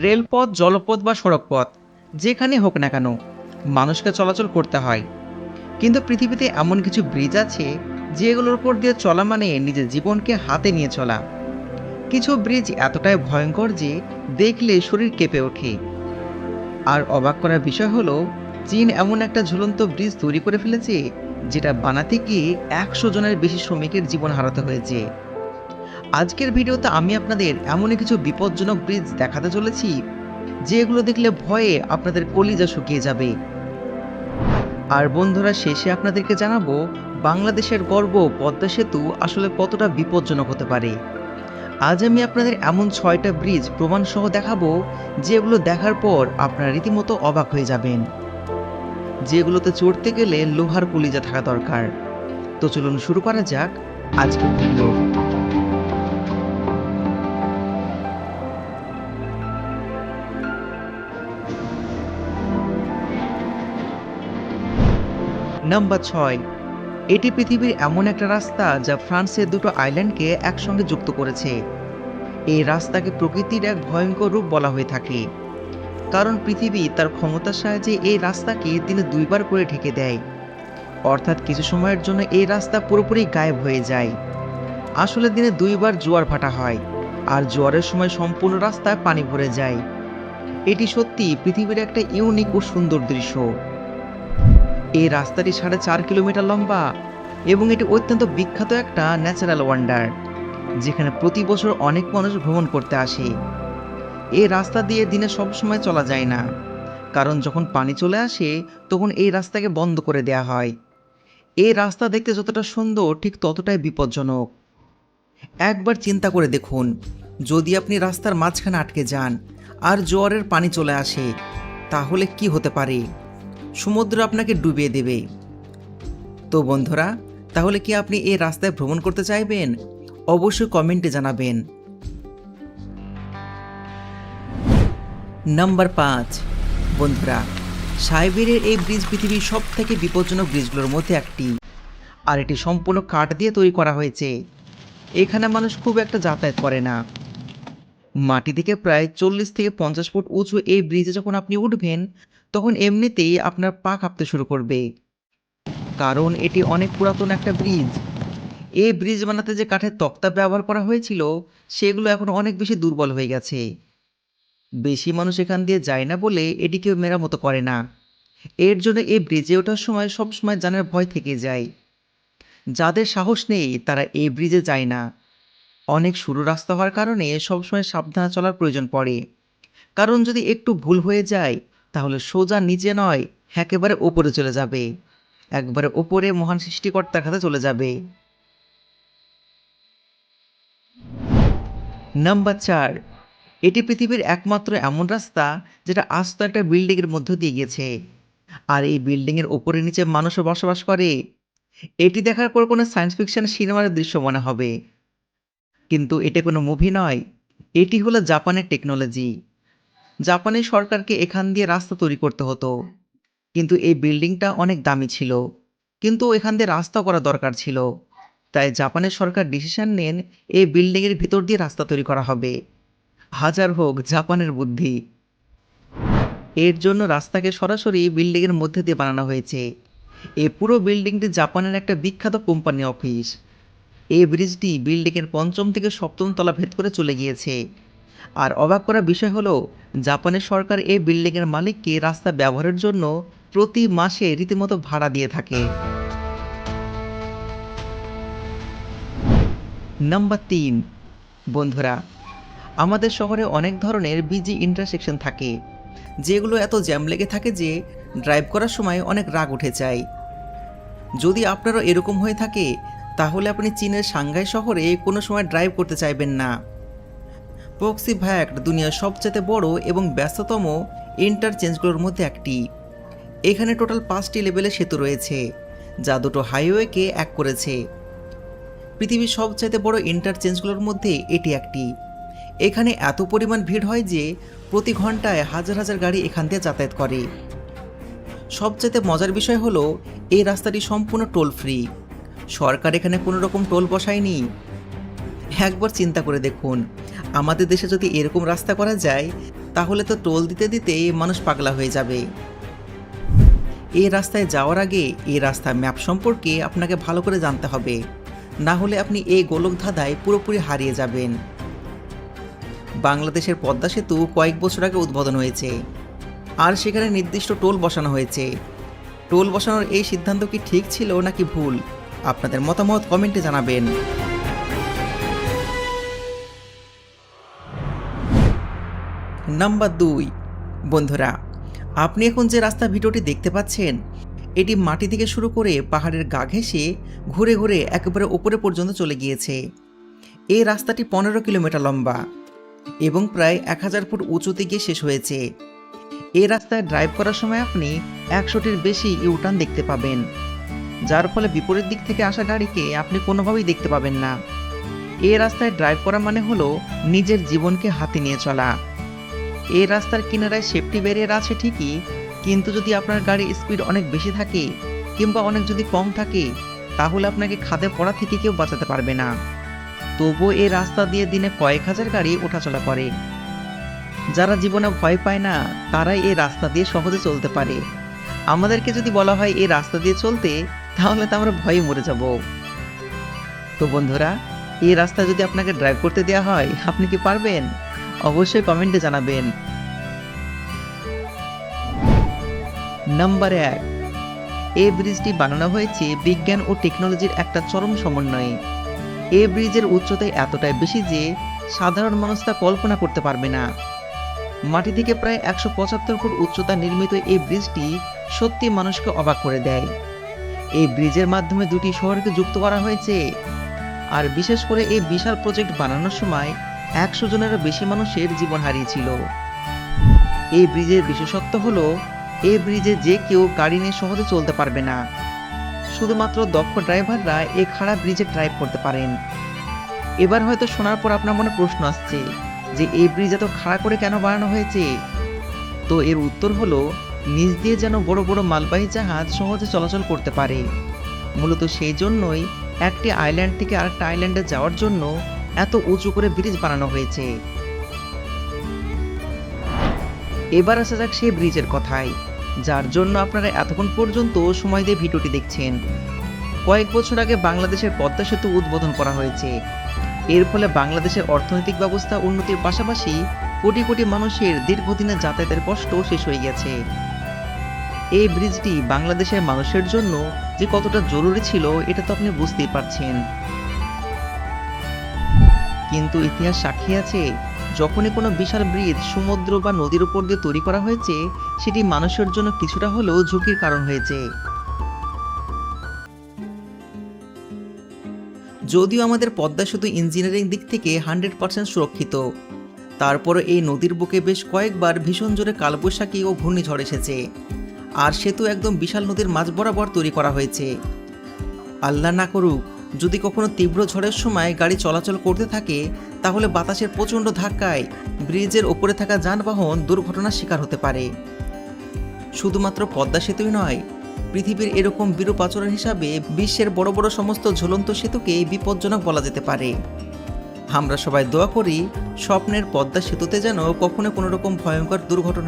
রেলপথ, জলপথ বা সড়কপথ যেখানে হোক না কেন মানুষকে চলাচল করতে হয়। কিন্তু পৃথিবীতে এমন কিছু ব্রিজ আছে যেগুলোর উপর দিয়ে চলা মানে নিজের জীবনকে হাতে নিয়ে চলা। কিছু ব্রিজ এতটাই ভয়ঙ্কর যে দেখলে শরীর কেঁপে ওঠে। আর অবাক করার বিষয় হলো, চীন এমন একটা ঝুলন্ত ব্রিজ তৈরি করে ফেলেছে যেটা বানাতে গিয়ে 100 জনের বেশি শ্রমিকের জীবন হারাতে হয়েছে। আজকের ভিডিওতে আমি আপনাদের এমনই কিছু বিপজ্জনক ব্রিজ দেখাতে চলেছি যেগুলো দেখলে ভয়ে আপনাদের কলিজা শুকিয়ে যাবে। আর বন্ধুরা, শেষে আপনাদেরকে জানাবো বাংলাদেশের গর্ব পদ্মা সেতু আসলে কতটা বিপজ্জনক হতে পারে। আজ আমি আপনাদের এমন 6টা ব্রিজ প্রমাণ সহ দেখাবো যেগুলো দেখার পর আপনারা রীতিমতো অবাক হয়ে যাবেন, যেগুলোতে চড়তে গেলে লোহার কলিজা থাকা দরকার। তো চলুন শুরু করা যাক আজকের ভিডিও। নাম্বার 6। এটি পৃথিবীর এমন একটা রাস্তা যা ফ্রান্সের দুটো আইল্যান্ডকে একসঙ্গে যুক্ত করেছে। এই রাস্তাকে প্রকৃতির এক ভয়ঙ্কর রূপ বলা হয়ে থাকে, কারণ পৃথিবী তার ক্ষমতার সাহায্যে এই রাস্তাকে দিনে 2বার করে ঢেকে দেয়। অর্থাৎ কিছু সময়ের জন্য এই রাস্তা পুরোপুরি গায়েব হয়ে যায়। আসলে দিনে 2বার জোয়ার ভাটা হয়, আর জোয়ারের সময় সম্পূর্ণ রাস্তায় পানি ভরে যায়। এটি সত্যি পৃথিবীর একটা ইউনিক ও সুন্দর দৃশ্য। এই রাস্তাটি 4.5 কিলোমিটার লম্বা এবং এটি অত্যন্ত বিখ্যাত একটা ন্যাচারাল ওয়ান্ডার, যেখানে প্রতি বছর অনেক মানুষ ভ্রমণ করতে আসে। এই রাস্তা দিয়ে দিনে সব সময় চলা যায় না, কারণ যখন পানি চলে আসে তখন এই রাস্তাকে বন্ধ করে দেয়া হয়। এই রাস্তা দেখতে যতটা সুন্দর ঠিক ততটাই বিপজ্জনক। একবার চিন্তা করে দেখুন, যদি আপনি রাস্তার মাঝখানে আটকে যান আর জোয়ারের পানি চলে আসে, তাহলে কি হতে পারে? সমুদ্র আপনাকে ডুবিয়ে দেবে। তো বন্ধুরা, তাহলে কি আপনি এই রাস্তায় ভ্রমণ করতে চাইবেন? অবশ্যই কমেন্টে জানাবেন। নাম্বার 5। বন্ধুরা, সাইবেরিয়ার এই ব্রিজ পৃথিবীর সব থেকে বিপজ্জনক ব্রিজগুলোর মধ্যে একটি, আর এটি সম্পূর্ণ কাঠ দিয়ে তৈরি করা হয়েছে। এখানে মানুষ খুব একটা যাতায়াত করে না। মাটি থেকে প্রায় 40 থেকে 50 ফুট উঁচু এই ব্রিজে যখন আপনি উঠবেন, তখন এমনিতেই আপনার পা কাঁপতে শুরু করবে, কারণ এটি অনেক পুরাতন একটা ব্রিজ। এই ব্রিজ বানাতে যে কাঠের তক্তা ব্যবহার করা হয়েছিল সেগুলো এখন অনেক বেশি দুর্বল হয়ে গেছে। বেশি মানুষ এখান দিয়ে যায় না বলে এটি কেউ মেরামত করে না। এর জন্য এই ব্রিজে ওঠার সময় সবসময় জানের ভয় থেকে যায়। যাদের সাহস নেই তারা এই ব্রিজে যায় না। অনেক সরু রাস্তা হওয়ার কারণে সবসময় সাবধানে চলার প্রয়োজন পড়ে, কারণ যদি একটু ভুল হয়ে যায় তাহলে সোজা নিচে নয়, একেবারে ওপরে চলে যাবে। একবারে ওপরে মহান সৃষ্টিকর্তার কাছে চলে যাবে। নাম্বার 4। এটি পৃথিবীর একমাত্র এমন রাস্তা যেটা আস্ত একটা বিল্ডিংয়ের মধ্য দিয়ে গেছে, আর এই বিল্ডিংয়ের ওপরে নিচে মানুষও বসবাস করে। এটি দেখার পর কোনো সায়েন্স ফিকশন সিনেমার দৃশ্য মনে হবে, কিন্তু এটা কোনো মুভি নয়। এটি হলো জাপানের টেকনোলজি। জাপানের সরকারকে এখান দিয়ে রাস্তা তৈরি করতে হতো, কিন্তু এই বিল্ডিংটা অনেক দামি ছিল, কিন্তু এখান দিয়ে রাস্তা করা দরকার ছিল। তাই জাপানের সরকার ডিসিশন নেন এই বিল্ডিংয়ের ভিতর দিয়ে রাস্তা তৈরি করা হবে। হাজার হোক জাপানের বুদ্ধি। এর জন্য রাস্তাকে সরাসরি বিল্ডিংয়ের মধ্যে দিয়ে বানানো হয়েছে। এই পুরো বিল্ডিংটি জাপানের একটা বিখ্যাত কোম্পানি অফিস। এই ব্রিজটি বিল্ডিংয়ের 5ম থেকে 7ম তলা ভেদ করে চলে গিয়েছে। আর অবাক করা বিষয় হলো, জাপানের সরকার এই বিল্ডিংয়ের মালিককে রাস্তা ব্যবহারের জন্য প্রতি মাসে রীতিমতো ভাড়া দিয়ে থাকে। নাম্বার 3। বন্ধুরা, আমাদের শহরে অনেক ধরনের বিজি ইন্টারসেকশন থাকে, যেগুলো এত জ্যাম লেগে থাকে যে ড্রাইভ করার সময় অনেক রাগ উঠে যায়। যদি আপনারও এরকম হয়ে থাকে তাহলে আপনি চীনের সাংহাই শহরে কোনো সময় ড্রাইভ করতে চাইবেন না। প্রক্সি ভায়াক্ট দুনিয়ার সবচেয়ে বড় এবং ব্যস্ততম ইন্টারচেঞ্জগুলোর মধ্যে একটি। এখানে টোটাল 5টি লেভেলের সেতু রয়েছে, যা দুটো হাইওয়েকে এক করেছে। পৃথিবীর সবচাইতে বড় ইন্টারচেঞ্জগুলোর মধ্যে এটি একটি। এখানে এত পরিমাণ ভিড় হয় যে প্রতি ঘন্টায় হাজার হাজার গাড়ি এখান দিয়ে যাতায়াত করে। সবচাইতে মজার বিষয় হলো, এই রাস্তাটি সম্পূর্ণ টোল ফ্রি। সরকার এখানে কোনো রকম টোল বসায়নি। একবার চিন্তা করে দেখুন, আমাদের দেশে যদি এরকম রাস্তা করা যায় তাহলে তো টোল দিতে দিতেই মানুষ পাগলা হয়ে যাবে। এই রাস্তায় যাওয়ার আগে এই রাস্তার ম্যাপ সম্পর্কে আপনাকে ভালো করে জানতে হবে, না হলে আপনি এই গোলকধাঁধায় পুরোপুরি হারিয়ে যাবেন। বাংলাদেশের পদ্মা সেতু কয়েক বছর আগে উদ্বোধন হয়েছে, আর সেখানে নির্দিষ্ট টোল বসানো হয়েছে। টোল বসানোর এই সিদ্ধান্ত কি ঠিক ছিল নাকি ভুল? আপনাদের মতামত কমেন্টে জানাবেন। নাম্বার 2, বন্ধুরা, আপনি এখন যে রাস্তা ভিডিওটি দেখতে পাচ্ছেন, এটি মাটি থেকে শুরু করে পাহাড়ের গা ঘেঁষে ঘুরে ঘুরে একেবারে উপরে পর্যন্ত চলে গিয়েছে। এই রাস্তাটি 15 কিলোমিটার লম্বা এবং প্রায় 1000 ফুট উঁচুতে গিয়ে শেষ হয়েছে। এই রাস্তায় ড্রাইভ করার সময় আপনি 100টির বেশি ইউটার্ন দেখতে পাবেন, যার ফলে বিপরীত দিক থেকে আসা গাড়িকে আপনি কোনোভাবেই দেখতে পাবেন না। এই রাস্তায় ড্রাইভ করা মানে হলো নিজের জীবনকে হাতে নিয়ে চলা। এই রাস্তার কিনারায় সেফটি ব্যারিয়ার আছে ঠিকই, কিন্তু যদি আপনার গাড়ির স্পিড অনেক বেশি থাকে কিংবা অনেক যদি কম থাকে, তাহলে আপনাকে খাদে পড়া থেকে কেউ বাঁচাতে পারবে না। তবুও এই রাস্তা দিয়ে দিনে কয়েক হাজার গাড়ি ওঠাচলা করে। যারা জীবনে ভয় পায় না, তারাই এই রাস্তা দিয়ে সহজে চলতে পারে। আমাদেরকে যদি বলা হয় এই রাস্তা দিয়ে চলতে, তাহলে তো আমরা ভয়ে মরে যাব। তো বন্ধুরা, এই রাস্তা যদি আপনাকে ড্রাইভ করতে দেওয়া হয়, আপনি কি পারবেন? অবশ্যই কমেন্টে জানাবেন। নাম্বার 1, এই ব্রিজটি বানানো হয়েছে বিজ্ঞান ও টেকনোলজির একটা চরম সমন্বয়ে। এই ব্রিজের উচ্চতা এতটাই বেশি যে সাধারণ মানুষ তা কল্পনা করতে পারবে না। মাটি থেকে প্রায় 175 ফুট উচ্চতা নির্মিত এই ব্রিজটি সত্যি মানুষকে অবাক করে দেয়। এই ব্রিজের মাধ্যমে দুটি শহরকে যুক্ত করা হয়েছে, আর বিশেষ করে এই বিশাল প্রজেক্ট বানানোর সময় 100 জনেরও বেশি মানুষের জীবন হারিয়েছিল। এই ব্রিজের বিশেষত্ব হলো এই ব্রিজে যে কেউ গাড়ি নিয়ে সহজে চলতে পারবে না। শুধুমাত্র দক্ষ ড্রাইভাররা এই খাড়া ব্রিজে ড্রাইভ করতে পারেন। এবার হয়তো শোনার পর আপনার মনে প্রশ্ন আসছে যে এই ব্রিজ এত খাড়া করে কেন বানানো হয়েছে? তো এর উত্তর হলো, নিচ দিয়ে যেন বড় বড় মালবাহী জাহাজ সহজে চলাচল করতে পারে। মূলত সেই জন্যই একটি আইল্যান্ড থেকে আরেকটা আইল্যান্ডে যাওয়ার জন্য এত উঁচু করে ব্রিজ বানানো হয়েছে। এবার আসা যাক সেই ব্রিজের কথায়, যার জন্য আপনারা এতক্ষণ পর্যন্ত সময় দিয়ে ভিডিওটি দেখছেন। কয়েক বছর আগে বাংলাদেশের পদ্মা সেতু উদ্বোধন করা হয়েছে। এর ফলে বাংলাদেশের অর্থনৈতিক ব্যবস্থা উন্নতির পাশাপাশি কোটি কোটি মানুষের দীর্ঘদিনের যাতায়াতের কষ্ট শেষ হয়ে গেছে। এই ব্রিজটি বাংলাদেশের মানুষের জন্য যে কতটা জরুরি ছিল, এটা তো আপনি বুঝতেই পারছেন। কিন্তু ইতিহাস সাক্ষী আছে, যখনই কোনো বিশাল ব্রিজ সমুদ্র বা নদীর উপর দিয়ে তৈরি করা হয়েছে, সেটি মানুষের জন্য কিছুটা হলেও ঝুঁকির কারণ হয়েছে। যদিও আমাদের পদ্মা সেতু ইঞ্জিনিয়ারিং দিক থেকে 100% সুরক্ষিত, তারপরে এই নদীর বুকে বেশ কয়েকবার ভীষণ জোরে কালবৈশাখী ও ঘূর্ণিঝড় এসেছে, আর সেতু একদম বিশাল নদীর মাঝ বরাবর তৈরি করা হয়েছে। আল্লাহ না করুক, যদি কখনো তীব্র ঝড়ের সময় গাড়ি চলাচল করতে থাকে, তাহলে বাতাসের প্রচণ্ড ধাক্কায় ব্রিজের ওপরে থাকা যানবাহন দুর্ঘটনার শিকার হতে পারে। শুধুমাত্র পদ্মা সেতুই নয়, পৃথিবীর এরকম বিরূপ আচরণ হিসাবে বিশ্বের বড় বড় সমস্ত ঝুলন্ত সেতুকে বিপজ্জনক বলা যেতে পারে। আমরা সবাই দোয়া করি স্বপ্নের পদ্মা সেতুতে যেন কখনো কোনো রকম ভয়ঙ্কর দুর্ঘটনা